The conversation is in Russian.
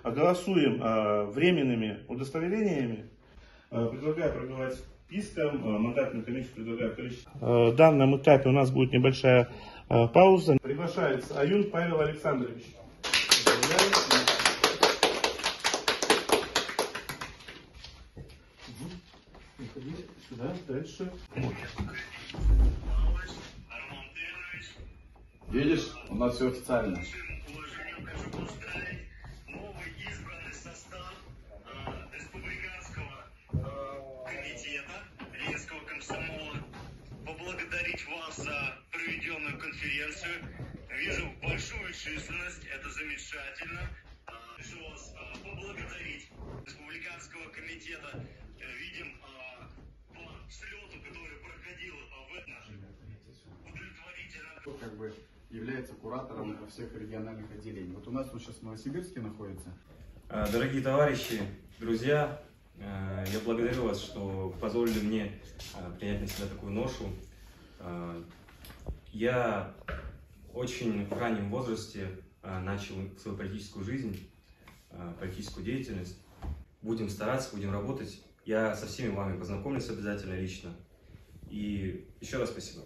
голосуем временными удостоверениями. Предлагаю проголосовать списком. Мандатную комиссию предлагаю количество. В данном этапе у нас будет небольшая пауза. Приглашается Аюн Павел Александрович. Сюда, дальше. Видишь, у нас все официально. Новый избранный состав республиканского комитета Ленинского комсомола. Поблагодарить вас за проведенную конференцию. Вижу большую численность, это замечательно. Хочу вас поблагодарить республиканского комитета. Видим по слету, который проходил в этом удовлетворительно. Как бы является куратором всех региональных отделений. Вот у нас он сейчас в Новосибирске находится. Дорогие товарищи, друзья, я благодарю вас, что позволили мне принять на себя такую ношу. Я очень в раннем возрасте начал свою политическую жизнь, политическую деятельность. Будем стараться, будем работать. Я со всеми вами познакомлюсь обязательно лично. И еще раз спасибо.